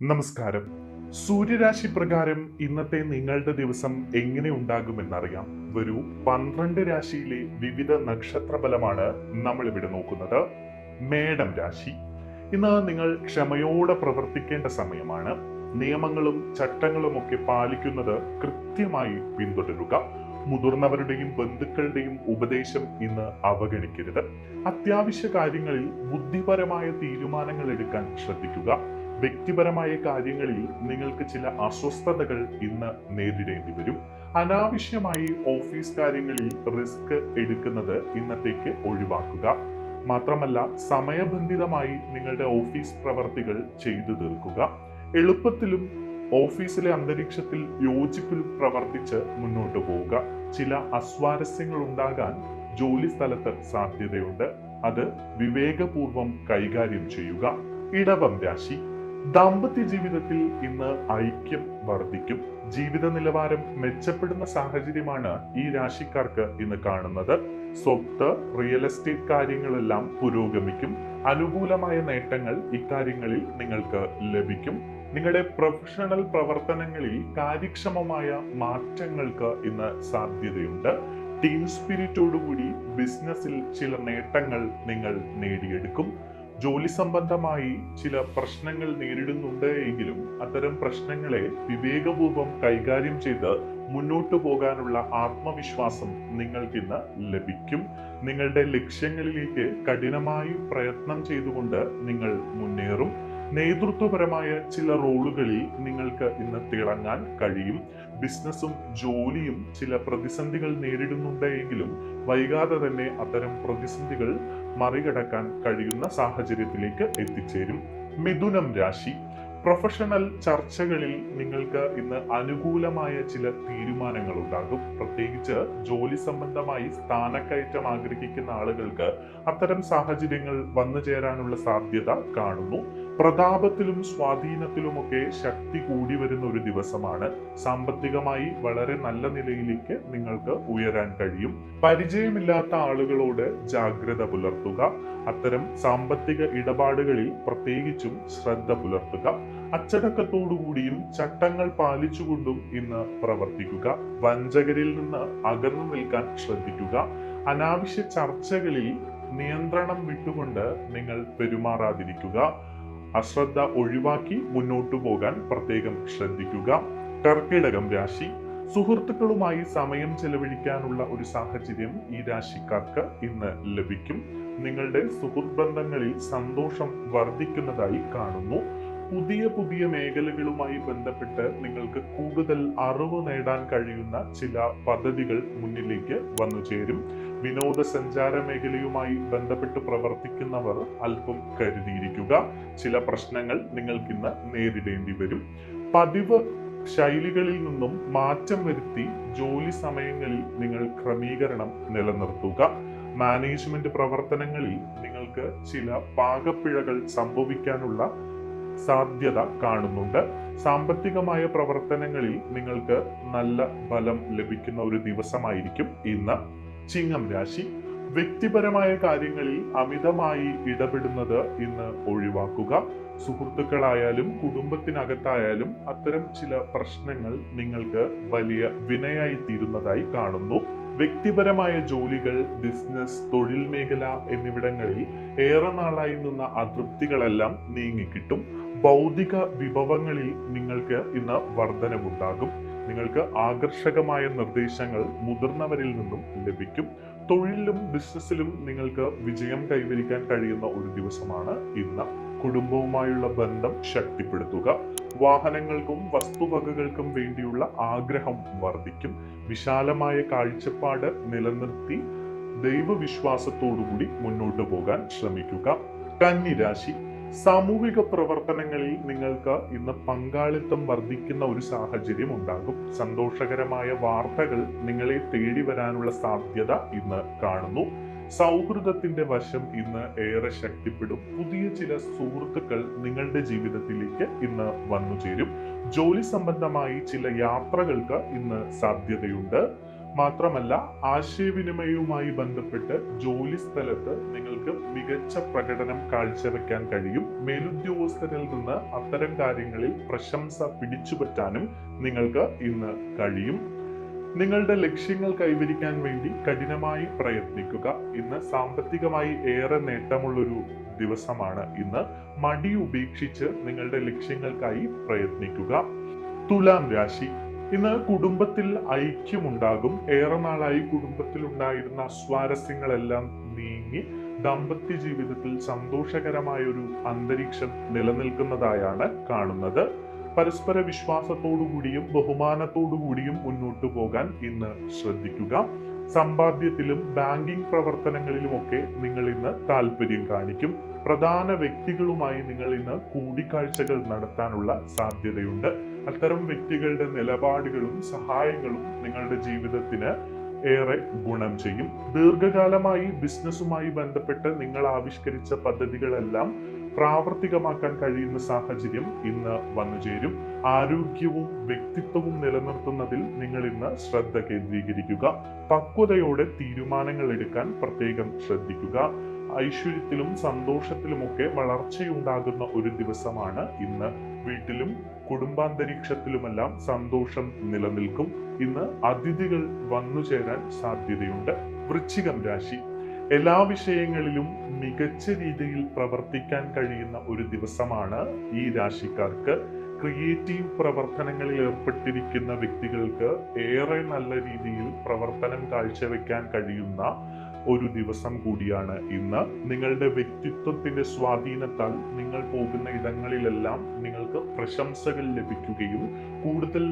നമസ്കാരം. സൂര്യരാശി പ്രകാരം ഇന്നത്തെ നിങ്ങളുടെ ദിവസം എങ്ങനെ ഉണ്ടാകുമെന്നറിയാം. വരൂ, 12 രാശിയിലെ വിവിധ നക്ഷത്ര ഫലമാണ് നമ്മൾ ഇവിടെ നോക്കുന്നത്. മേടം രാശി. ഇന്ന് നിങ്ങൾ ക്ഷമയോടെ പ്രവർത്തിക്കേണ്ട സമയമാണ്. നിയമങ്ങളും ചട്ടങ്ങളും ഒക്കെ പാലിക്കുന്നത് കൃത്യമായി പിന്തുടരുക. മുതിർന്നവരുടെയും ബന്ധുക്കളുടെയും ഉപദേശം ഇന്ന് അവഗണിക്കരുത്. അത്യാവശ്യ കാര്യങ്ങളിൽ ബുദ്ധിപരമായ തീരുമാനങ്ങൾ എടുക്കാൻ ശ്രദ്ധിക്കുക. വ്യക്തിപരമായ കാര്യങ്ങളിൽ നിങ്ങൾക്ക് ചില അസ്വസ്ഥതകൾ ഇന്ന് നേരിടേണ്ടി വരും. അനാവശ്യമായി ഓഫീസ് കാര്യങ്ങളിൽ റിസ്ക് എടുക്കുന്നത് ഇന്നത്തേക്ക് ഒഴിവാക്കുക. മാത്രമല്ല, സമയബന്ധിതമായി നിങ്ങളുടെ ഓഫീസ് പ്രവർത്തികൾ ചെയ്തു തീർക്കുക. എളുപ്പത്തിലും ഓഫീസിലെ അന്തരീക്ഷത്തിൽ യോജിപ്പിലും പ്രവർത്തിച്ച് മുന്നോട്ട് പോവുക. ചില അസ്വാരസ്യങ്ങൾ ഉണ്ടാകാൻ ജോലി സ്ഥലത്ത് സാധ്യതയുണ്ട്. അത് വിവേകപൂർവം കൈകാര്യം ചെയ്യുക. ഇടവം രാശി. ദാമ്പത്യ ജീവിതത്തിൽ ഇന്ന് ഐക്യം വർദ്ധിക്കും. ജീവിത നിലവാരം മെച്ചപ്പെടുന്ന സാഹചര്യമാണ് ഈ രാശിക്കാർക്ക് ഇന്ന് കാണുന്നത്. സ്വത്ത്, റിയൽ എസ്റ്റേറ്റ് കാര്യങ്ങളെല്ലാം പുരോഗമിക്കും. അനുകൂലമായ നേട്ടങ്ങൾ ഇക്കാര്യങ്ങളിൽ നിങ്ങൾക്ക് ലഭിക്കും. നിങ്ങളുടെ പ്രൊഫഷണൽ പ്രവർത്തനങ്ങളിൽ കാര്യക്ഷമമായ മാറ്റങ്ങൾക്ക് ഇന്ന് സാധ്യതയുണ്ട്. ടീം സ്പിരിറ്റോടുകൂടി ബിസിനസ്സിൽ ചില നേട്ടങ്ങൾ നിങ്ങൾ നേടിയെടുക്കും. ജോലി സംബന്ധമായി ചില പ്രശ്നങ്ങൾ നേരിടുന്നുണ്ട് എങ്കിലും അത്തരം പ്രശ്നങ്ങളെ വിവേകപൂർവം കൈകാര്യം ചെയ്ത് മുന്നോട്ടു പോകാനുള്ള ആത്മവിശ്വാസം നിങ്ങൾക്കിന്ന് ലഭിക്കും. നിങ്ങളുടെ ലക്ഷ്യങ്ങളിലേക്ക് കഠിനമായി പ്രയത്നം ചെയ്തുകൊണ്ട് നിങ്ങൾ മുന്നേറും. നേതൃത്വപരമായ ചില റോളുകളിൽ നിങ്ങൾക്ക് ഇന്ന് തിളങ്ങാൻ കഴിയും. ബിസിനസ്സും ജോലിയും ചില പ്രതിസന്ധികൾ നേരിടുന്നുണ്ട് എങ്കിലും വൈകാതെ തന്നെ അത്തരം പ്രതിസന്ധികൾ മറികടക്കാൻ കഴിയുന്ന സാഹചര്യത്തിലേക്ക് എത്തിച്ചേരും. മിഥുനം രാശി. പ്രൊഫഷണൽ ചർച്ചകളിൽ നിങ്ങൾക്ക് ഇന്ന് അനുകൂലമായ ചില തീരുമാനങ്ങൾ ഉണ്ടാകും. പ്രത്യേകിച്ച് ജോലി സംബന്ധമായി സ്ഥാനക്കയറ്റം ആഗ്രഹിക്കുന്ന ആളുകൾക്ക് അത്തരം സാഹചര്യങ്ങൾ വന്നു ചേരാനുള്ള സാധ്യത കാണുന്നു. പ്രതാപത്തിലും സ്വാധീനത്തിലുമൊക്കെ ശക്തി കൂടി വരുന്ന ഒരു ദിവസമാണ്. സാമ്പത്തികമായി വളരെ നല്ല നിലയിലേക്ക് നിങ്ങൾക്ക് ഉയരാൻ കഴിയും. പരിചയമില്ലാത്ത ആളുകളോട് ജാഗ്രത പുലർത്തുക. അത്തരം സാമ്പത്തിക ഇടപാടുകളിൽ പ്രത്യേകിച്ചും ശ്രദ്ധ പുലർത്തുക. അച്ചടക്കത്തോടുകൂടിയും ചട്ടങ്ങൾ പാലിച്ചുകൊണ്ടും ഇന്ന് പ്രവർത്തിക്കുക. വഞ്ചകരിൽ നിന്ന് അകന്നു നിൽക്കാൻ ശ്രദ്ധിക്കുക. അനാവശ്യ ചർച്ചകളിൽ നിയന്ത്രണം വിട്ടുകൊണ്ട് നിങ്ങൾ പെരുമാറാതിരിക്കുക. അശ്രദ്ധ ഒഴിവാക്കി മുന്നോട്ടു പോകാൻ പ്രത്യേകം ശ്രദ്ധിക്കുക. കർക്കിടകം രാശി. സുഹൃത്തുക്കളുമായി സമയം ചെലവഴിക്കാനുള്ള ഒരു സാഹചര്യം ഈ രാശിക്കാർക്ക് ഇന്ന് ലഭിക്കും. നിങ്ങളുടെ സുഹൃത്ത് ബന്ധങ്ങളിൽ സന്തോഷം വർദ്ധിക്കുന്നതായി കാണുന്നു. പുതിയ പുതിയ മേഖലകളുമായി ബന്ധപ്പെട്ട് നിങ്ങൾക്ക് കൂടുതൽ അറിവ് നേടാൻ കഴിയുന്ന ചില പദ്ധതികൾ മുന്നിലേക്ക് വന്നു ചേരും. വിനോദസഞ്ചാര മേഖലയുമായി ബന്ധപ്പെട്ട് പ്രവർത്തിക്കുന്നവർ അല്പം കരുതിയിരിക്കുക. ചില പ്രശ്നങ്ങൾ നിങ്ങൾക്കിന്ന് നേരിടേണ്ടി വരും. പതിവ് ശൈലികളിൽ നിന്നും മാറ്റം വരുത്തി ജോലി സമയങ്ങളിൽ നിങ്ങൾ ക്രമീകരണം നിലനിർത്തുക. മാനേജ്മെന്റ് പ്രവർത്തനങ്ങളിൽ നിങ്ങൾക്ക് ചില പാകപ്പിഴകൾ സംഭവിക്കാനുള്ള സാധ്യത കാണുന്നുണ്ട്. സാമ്പത്തികമായ പ്രവർത്തനങ്ങളിൽ നിങ്ങൾക്ക് നല്ല ഫലം ലഭിക്കുന്ന ഒരു ദിവസമായിരിക്കും ഇന്ന്. ചിങ്ങം രാശി. വ്യക്തിപരമായ കാര്യങ്ങളിൽ അമിതമായി ഇടപെടുന്നത് ഇന്ന് ഒഴിവാക്കുക. സുഹൃത്തുക്കളായാലും കുടുംബത്തിനകത്തായാലും അത്തരം ചില പ്രശ്നങ്ങൾ നിങ്ങൾക്ക് വലിയ വിനയായി തീരുന്നതായി കാണുന്നു. വ്യക്തിപരമായ ജോലികൾ, ബിസിനസ്, തൊഴിൽ മേഖല എന്നിവിടങ്ങളിൽ ഏറെ നാളായി നിന്ന അതൃപ്തികളെല്ലാം നീങ്ങിക്കിട്ടും. ഭൗതിക വിഭവങ്ങളിൽ നിങ്ങൾക്ക് ഇന്ന് വർധനവുണ്ടാകും. നിങ്ങൾക്ക് ആകർഷകമായ നിർദ്ദേശങ്ങൾ മുതിർന്നവരിൽ നിന്നും ലഭിക്കും. തൊഴിലിലും ബിസിനസ്സിലും നിങ്ങൾക്ക് വിജയം കൈവരിക്കാൻ കഴിയുന്ന ഒരു ദിവസമാണ് ഇന്ന്. കുടുംബവുമായുള്ള ബന്ധം ശക്തിപ്പെടുത്തുക. വാഹനങ്ങൾക്കും വസ്തുവകകൾക്കും വേണ്ടിയുള്ള ആഗ്രഹം വർദ്ധിക്കും. വിശാലമായ കാഴ്ചപ്പാട് നിലനിർത്തി ദൈവവിശ്വാസത്തോടുകൂടി മുന്നോട്ട് പോകാൻ ശ്രമിക്കുക. കന്നി രാശി. സാമൂഹിക പ്രവർത്തനങ്ങളിൽ നിങ്ങൾക്ക് ഇന്ന് പങ്കാളിത്തം വർദ്ധിക്കുന്ന ഒരു സാഹചര്യം ഉണ്ടാകും. സന്തോഷകരമായ വാർത്തകൾ നിങ്ങളെ തേടി വരാനുള്ള സാധ്യത ഇന്ന് കാണുന്നു. സൗഹൃദത്തിന്റെ വശം ഇന്ന് ഏറെ ശക്തിപ്പെടും. പുതിയ ചില സുഹൃത്തുക്കൾ നിങ്ങളുടെ ജീവിതത്തിലേക്ക് ഇന്ന് വന്നു ചേരും. ജോലി സംബന്ധമായി ചില യാത്രകൾക്ക് ഇന്ന് സാധ്യതയുണ്ട്. മാത്രമല്ല, ആശയവിനിമയവുമായി ബന്ധപ്പെട്ട് ജോലി സ്ഥലത്ത് നിങ്ങൾക്ക് മികച്ച പ്രകടനം കാഴ്ചവെക്കാൻ കഴിയും. മേലുദ്യോഗസ്ഥരിൽ നിന്ന് അത്തരം കാര്യങ്ങളിൽ പ്രശംസ പിടിച്ചുപറ്റാനും നിങ്ങൾക്ക് ഇന്ന് കഴിയും. നിങ്ങളുടെ ലക്ഷ്യങ്ങൾ കൈവരിക്കാൻ വേണ്ടി കഠിനമായി പ്രയത്നിക്കുക. ഇന്ന് സാമ്പത്തികമായി ഏറെ നേട്ടമുള്ളൊരു ദിവസമാണ്. ഇന്ന് മടി ഉപേക്ഷിച്ച് നിങ്ങളുടെ ലക്ഷ്യങ്ങൾക്കായി പ്രയത്നിക്കുക. തുലാം രാശി, ഇന്ന് കുടുംബത്തിൽ ഐക്യമുണ്ടാകും. ഏറെ നാളായി കുടുംബത്തിൽ ഉണ്ടായിരുന്ന അസ്വാരസ്യങ്ങളെല്ലാം നീങ്ങി ദാമ്പത്യ ജീവിതത്തിൽ സന്തോഷകരമായ ഒരു അന്തരീക്ഷം നിലനിൽക്കുന്നതായാണ് കാണുന്നത്. പരസ്പര വിശ്വാസത്തോടുകൂടിയും ബഹുമാനത്തോടുകൂടിയും മുന്നോട്ടു പോകാൻ ഇന്ന് ശ്രദ്ധിക്കുക. സമ്പാദ്യത്തിലും ബാങ്കിംഗ് പ്രവർത്തനങ്ങളിലുമൊക്കെ നിങ്ങൾ ഇന്ന് താല്പര്യം കാണിക്കും. പ്രധാന വ്യക്തികളുമായി നിങ്ങൾ ഇന്ന് കൂടിക്കാഴ്ചകൾ നടത്താനുള്ള സാധ്യതയുണ്ട്. അത്തരം വ്യക്തികളുടെ നിലപാടുകളും സഹായങ്ങളും നിങ്ങളുടെ ജീവിതത്തിന് ഏറെ ഗുണം ചെയ്യും. ദീർഘകാലമായി ബിസിനസ്സുമായി ബന്ധപ്പെട്ട് നിങ്ങൾ ആവിഷ്കരിച്ച പദ്ധതികളെല്ലാം പ്രാവർത്തികമാക്കാൻ കഴിയുന്ന സാഹചര്യം ഇന്ന് വന്നു ചേരും. ആരോഗ്യവും വ്യക്തിത്വവും നിലനിർത്തുന്നതിൽ നിങ്ങൾ ഇന്ന് ശ്രദ്ധ കേന്ദ്രീകരിക്കുക. പക്വതയോടെ തീരുമാനങ്ങൾ എടുക്കാൻ പ്രത്യേകം ശ്രദ്ധിക്കുക. ഐശ്വര്യത്തിലും സന്തോഷത്തിലുമൊക്കെ വളർച്ചയുണ്ടാകുന്ന ഒരു ദിവസമാണ് ഇന്ന്. വീട്ടിലും കുടുംബാന്തരീക്ഷത്തിലുമെല്ലാം സന്തോഷം നിലനിൽക്കും. ഇന്ന് അതിഥികൾ വന്നു ചേരാൻ സാധ്യതയുണ്ട്. വൃശ്ചികം രാശി, എല്ലാ വിഷയങ്ങളിലും മികച്ച രീതിയിൽ പ്രവർത്തിക്കാൻ കഴിയുന്ന ഒരു ദിവസമാണ് ഈ രാശിക്കാർക്ക്. ക്രിയേറ്റീവ് പ്രവർത്തനങ്ങളിൽ ഏർപ്പെട്ടിരിക്കുന്ന വ്യക്തികൾക്ക് ഏറെ നല്ല രീതിയിൽ പ്രവർത്തനം കാഴ്ചവെക്കാൻ കഴിയുന്ന ഒരു ദിവസം കൂടിയാണ് ഇന്ന്. നിങ്ങളുടെ വ്യക്തിത്വത്തിന്റെ സ്വാധീനത്താൽ നിങ്ങൾ പോകുന്ന ഇടങ്ങളിലെല്ലാം നിങ്ങൾക്ക് പ്രശംസകൾ ലഭിക്കുകയും കൂടുതൽ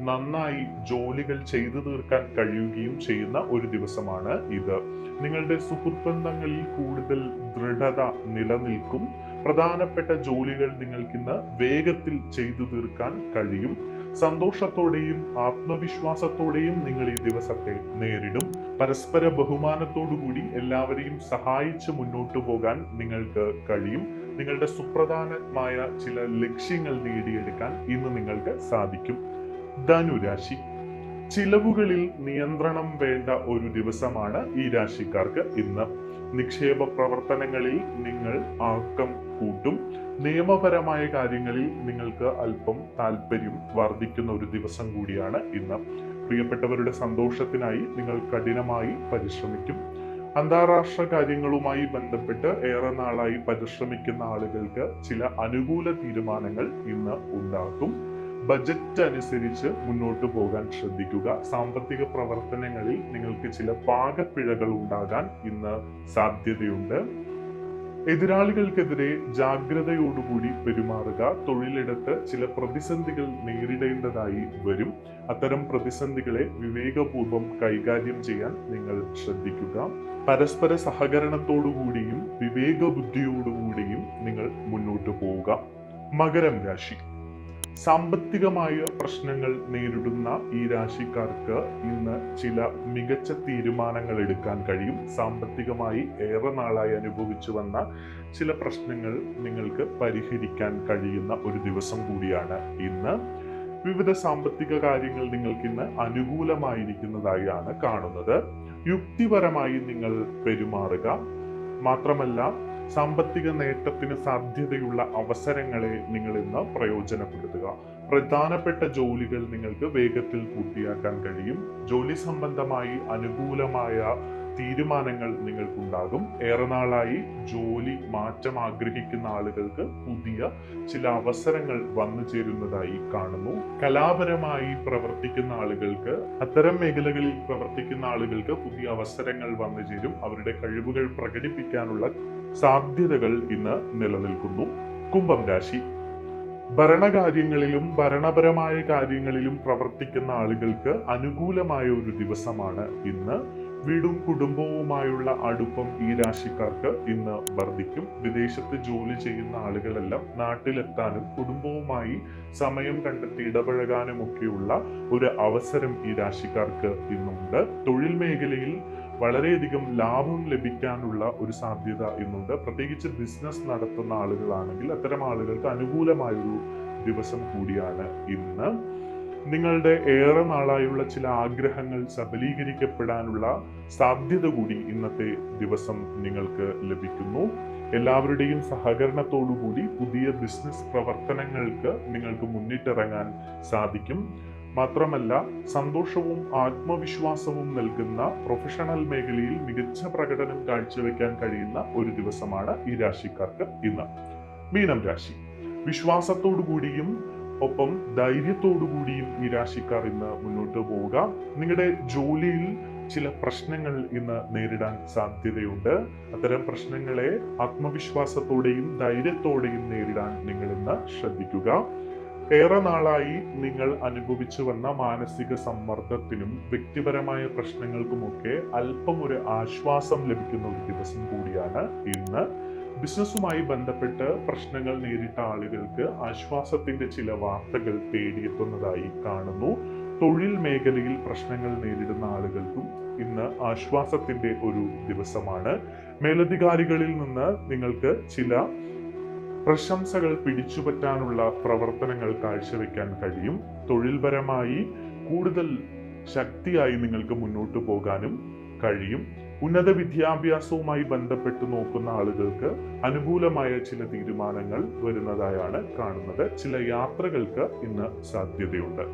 നന്നായി ജോലികൾ ചെയ്തു തീർക്കാൻ കഴിയുകയും ചെയ്യുന്ന ഒരു ദിവസമാണ് ഇത്. നിങ്ങളുടെ സുഹൃത്ബന്ധങ്ങളിൽ കൂടുതൽ ദൃഢത നിലനിൽക്കും. പ്രധാനപ്പെട്ട ജോലികൾ നിങ്ങൾക്കിന്ന് വേഗത്തിൽ ചെയ്തു തീർക്കാൻ കഴിയും. സന്തോഷത്തോടെയും ആത്മവിശ്വാസത്തോടെയും നിങ്ങൾ ഈ ദിവസത്തെ നേരിടും. പരസ്പര ബഹുമാനത്തോടുകൂടി എല്ലാവരെയും സഹായിച്ച് മുന്നോട്ടു പോകാൻ നിങ്ങൾക്ക് കഴിയും. നിങ്ങളുടെ സുപ്രധാനമായ ചില ലക്ഷ്യങ്ങൾ നേടിയെടുക്കാൻ ഇന്ന് നിങ്ങൾക്ക് സാധിക്കും. ധനുരാശി, ചിലവുകളിൽ നിയന്ത്രണം വേണ്ട ഒരു ദിവസമാണ് ഈ രാശിക്കാർക്ക് ഇന്ന്. നിക്ഷേപ പ്രവർത്തനങ്ങളിൽ നിങ്ങൾ ആക്കം കൂട്ടും. നിയമപരമായ കാര്യങ്ങളിൽ നിങ്ങൾക്ക് അല്പം താല്പര്യം വർദ്ധിക്കുന്ന ഒരു ദിവസം കൂടിയാണ് ഇന്ന്. പ്രിയപ്പെട്ടവരുടെ സന്തോഷത്തിനായി നിങ്ങൾ കഠിനമായി പരിശ്രമിക്കും. അന്താരാഷ്ട്ര കാര്യങ്ങളുമായി ബന്ധപ്പെട്ട് ഏറെ നാളായി പരിശ്രമിക്കുന്ന ആളുകൾക്ക് ചില അനുകൂല തീരുമാനങ്ങൾ ഇന്ന് ഉണ്ടാകും. ബജറ്റ് അനുസരിച്ച് മുന്നോട്ട് പോകാൻ ശ്രദ്ധിക്കുക. സാമ്പത്തിക പ്രവർത്തനങ്ങളിൽ നിങ്ങൾക്ക് ചില പാകപ്പിഴകൾ ഉണ്ടാകാൻ ഇന്ന് സാധ്യതയുണ്ട്. എതിരാളികൾക്കെതിരെ ജാഗ്രതയോടുകൂടി പെരുമാറുക. തൊഴിലിടത്ത് ചില പ്രതിസന്ധികൾ നേരിടേണ്ടതായി വരും. അത്തരം പ്രതിസന്ധികളെ വിവേകപൂർവം കൈകാര്യം ചെയ്യാൻ നിങ്ങൾ ശ്രദ്ധിക്കുക. പരസ്പര സഹകരണത്തോടുകൂടിയും വിവേക ബുദ്ധിയോടുകൂടിയും നിങ്ങൾ മുന്നോട്ട് പോവുക. മകരം രാശി, സാമ്പത്തികമായ പ്രശ്നങ്ങൾ നേരിടുന്ന ഈ രാശിക്കാർക്ക് ഇന്ന് ചില മികച്ച തീരുമാനങ്ങൾ എടുക്കാൻ കഴിയും. സാമ്പത്തികമായി ഏറെ നാളായി അനുഭവിച്ചു വന്ന ചില പ്രശ്നങ്ങൾ നിങ്ങൾക്ക് പരിഹരിക്കാൻ കഴിയുന്ന ഒരു ദിവസം കൂടിയാണ് ഇന്ന്. വിവിധ സാമ്പത്തിക കാര്യങ്ങൾ നിങ്ങൾക്ക് ഇന്ന് അനുകൂലമായിരിക്കുന്നതായാണ് കാണുന്നത്. യുക്തിപരമായി നിങ്ങൾ പെരുമാറുക. മാത്രമല്ല, സാമ്പത്തിക നേട്ടത്തിന് സാധ്യതയുള്ള അവസരങ്ങളെ നിങ്ങൾ ഇന്ന് പ്രയോജനപ്പെടുത്തുക. പ്രധാനപ്പെട്ട ജോലികൾ നിങ്ങൾക്ക് വേഗത്തിൽ പൂർത്തിയാക്കാൻ കഴിയും. ജോലി സംബന്ധമായി അനുകൂലമായ തീരുമാനങ്ങൾ നിങ്ങൾക്കുണ്ടാകും. ഏറെ നാളായി ജോലി മാറ്റം ആഗ്രഹിക്കുന്ന ആളുകൾക്ക് പുതിയ ചില അവസരങ്ങൾ വന്നു ചേരുന്നതായി കാണുന്നു. കലാപരമായി പ്രവർത്തിക്കുന്ന ആളുകൾക്ക്, അത്തരം മേഖലകളിൽ പ്രവർത്തിക്കുന്ന ആളുകൾക്ക് പുതിയ അവസരങ്ങൾ വന്നു ചേരും. അവരുടെ കഴിവുകൾ പ്രകടിപ്പിക്കാനുള്ള സാധ്യതകൾ ഇന്ന് നിലനിൽക്കുന്നു. കുംഭം രാശി, ഭരണകാര്യങ്ങളിലും ഭരണപരമായ കാര്യങ്ങളിലും പ്രവർത്തിക്കുന്ന ആളുകൾക്ക് അനുകൂലമായ ഒരു ദിവസമാണ് ഇന്ന്. വീടും കുടുംബവുമായുള്ള അടുപ്പം ഈ രാശിക്കാർക്ക് ഇന്ന് വർദ്ധിക്കും. വിദേശത്ത് ജോലി ചെയ്യുന്ന ആളുകളെല്ലാം നാട്ടിലെത്താനും കുടുംബവുമായി സമയം കണ്ടെത്തി ഇടപഴകാനുമൊക്കെയുള്ള ഒരു അവസരം ഈ രാശിക്കാർക്ക് ഇന്നുണ്ട്. തൊഴിൽ മേഖലയിൽ വളരെയധികം ലാഭം ലഭിക്കാനുള്ള ഒരു സാധ്യത ഇന്നുണ്ട്. പ്രത്യേകിച്ച് ബിസിനസ് നടത്തുന്ന ആളുകളാണെങ്കിൽ അത്തരം ആളുകൾക്ക് അനുകൂലമായൊരു ദിവസം കൂടിയാണ് ഇന്ന്. നിങ്ങളുടെ ഏറെ നാളായുള്ള ചില ആഗ്രഹങ്ങൾ സബലീകരിക്കപ്പെടാനുള്ള സാധ്യത കൂടി ഇന്നത്തെ ദിവസം നിങ്ങൾക്ക് ലഭിക്കുന്നു. എല്ലാവരുടെയും സഹകരണത്തോടുകൂടി പുതിയ ബിസിനസ് പ്രവർത്തനങ്ങൾക്ക് നിങ്ങൾക്ക് മുന്നിട്ടിറങ്ങാൻ സാധിക്കും. മാത്രമല്ല, സന്തോഷവും ആത്മവിശ്വാസവും നൽകുന്ന പ്രൊഫഷണൽ മേഖലയിൽ മികച്ച പ്രകടനം കാഴ്ചവെക്കാൻ കഴിയുന്ന ഒരു ദിവസമാണ് ഈ രാശിക്കാർക്ക് ഇന്ന്. മീനം രാശി, വിശ്വാസത്തോടു കൂടിയും ഒപ്പം ധൈര്യത്തോടു കൂടിയും ഈ രാശിക്കാർ ഇന്ന് മുന്നോട്ട് പോവുക. നിങ്ങളുടെ ജോലിയിൽ ചില പ്രശ്നങ്ങൾ ഇന്ന് നേരിടാൻ സാധ്യതയുണ്ട്. അത്തരം പ്രശ്നങ്ങളെ ആത്മവിശ്വാസത്തോടെയും ധൈര്യത്തോടെയും നേരിടാൻ നിങ്ങൾ ഇന്ന് ശ്രദ്ധിക്കുക. ഏറെ നാളായി നിങ്ങൾ അനുഭവിച്ചു വന്ന മാനസിക സമ്മർദ്ദത്തിനും വ്യക്തിപരമായ പ്രശ്നങ്ങൾക്കുമൊക്കെ അല്പം ഒരു ആശ്വാസം ലഭിക്കുന്ന ഒരു ദിവസം കൂടിയാണ് ഇന്ന്. ബിസിനസ്സുമായി ബന്ധപ്പെട്ട് പ്രശ്നങ്ങൾ നേരിട്ട ആളുകൾക്ക് ആശ്വാസത്തിന്റെ ചില വാർത്തകൾ തേടിയെത്തുന്നതായി കാണുന്നു. തൊഴിൽ മേഖലയിൽ പ്രശ്നങ്ങൾ നേരിടുന്ന ആളുകൾക്കും ഇന്ന് ആശ്വാസത്തിന്റെ ഒരു ദിവസമാണ്. മേലധികാരികളിൽ നിന്ന് നിങ്ങൾക്ക് ചില പ്രശംസകൾ പിടിച്ചുപറ്റാനുള്ള പ്രവർത്തനങ്ങൾ കാഴ്ചവെക്കാൻ കഴിയും. തൊഴിൽപരമായി കൂടുതൽ ശക്തിയായി നിങ്ങൾക്ക് മുന്നോട്ട് പോകാനും കഴിയും. ഉന്നത വിദ്യാഭ്യാസവുമായി ബന്ധപ്പെട്ട് നോക്കുന്ന ആളുകൾക്ക് അനുകൂലമായ ചില തീരുമാനങ്ങൾ വരുന്നതായാണ് കാണുന്നത്. ചില യാത്രകൾക്ക് ഇന്ന് സാധ്യതയുണ്ട്.